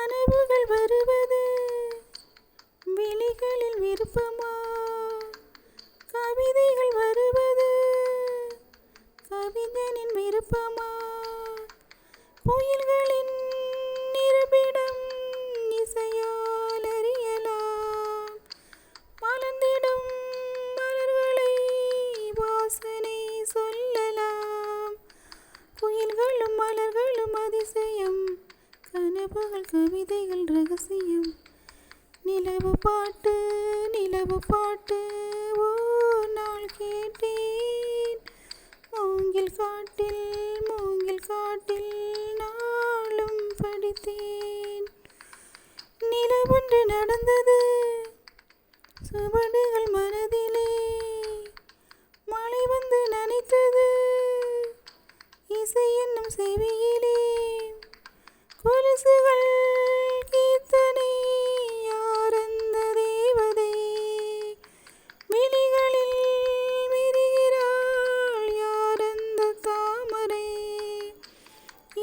கனவுகள் வருவது விழிகளில் விருப்பமா? கவிதைகள் வருவது கவிஞனின் விருப்பமா? கோயில்களின் இருப்பிடம் இசையால் அறியலாம். மலர்ந்திடும் மலர்களை வாசனை சொல்லலாம். குயில்களும் மலர்களும் அதிசயம், கனவுகள் கவிதைகள் ரகசியம். நிலவு பாட்டு நிலவு பாட்டு ஓர் நாள் கேட்டேன். மூங்கில் காட்டில் நாளும் படித்தேன். நிலவொன்று நடந்தது சுவடுகள் மனதிலே. மழை வந்து நனைத்தது இசை என்னும் செவியிலே. கொலுசுகள் கீர்த்தனை யாரந்த தேவதை? விழிகளில் விரிகிறாள் யாரந்த தாமரை?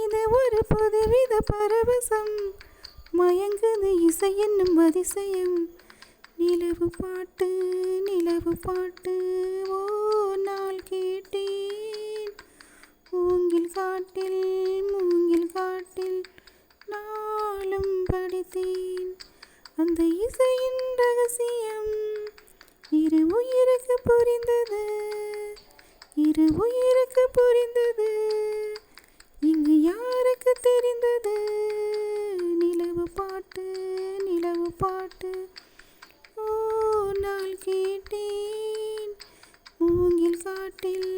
இது ஒரு புதுவித பரவசம், மயங்குது இசை என்னும் அதிசயம். நிலவு பாட்டு ஓர் நாள் கேட்டேன். மூங்கில் காட்டில் நாளும் படித்தேன். அந்த இசையின் ரகசியம் இரு உயிருக்கு புரிந்தது. இங்கு யாருக்கு தெரிந்தது? நிலவு பாட்டு ஓர் நாள் கேட்டேன். மூங்கில் காட்டில்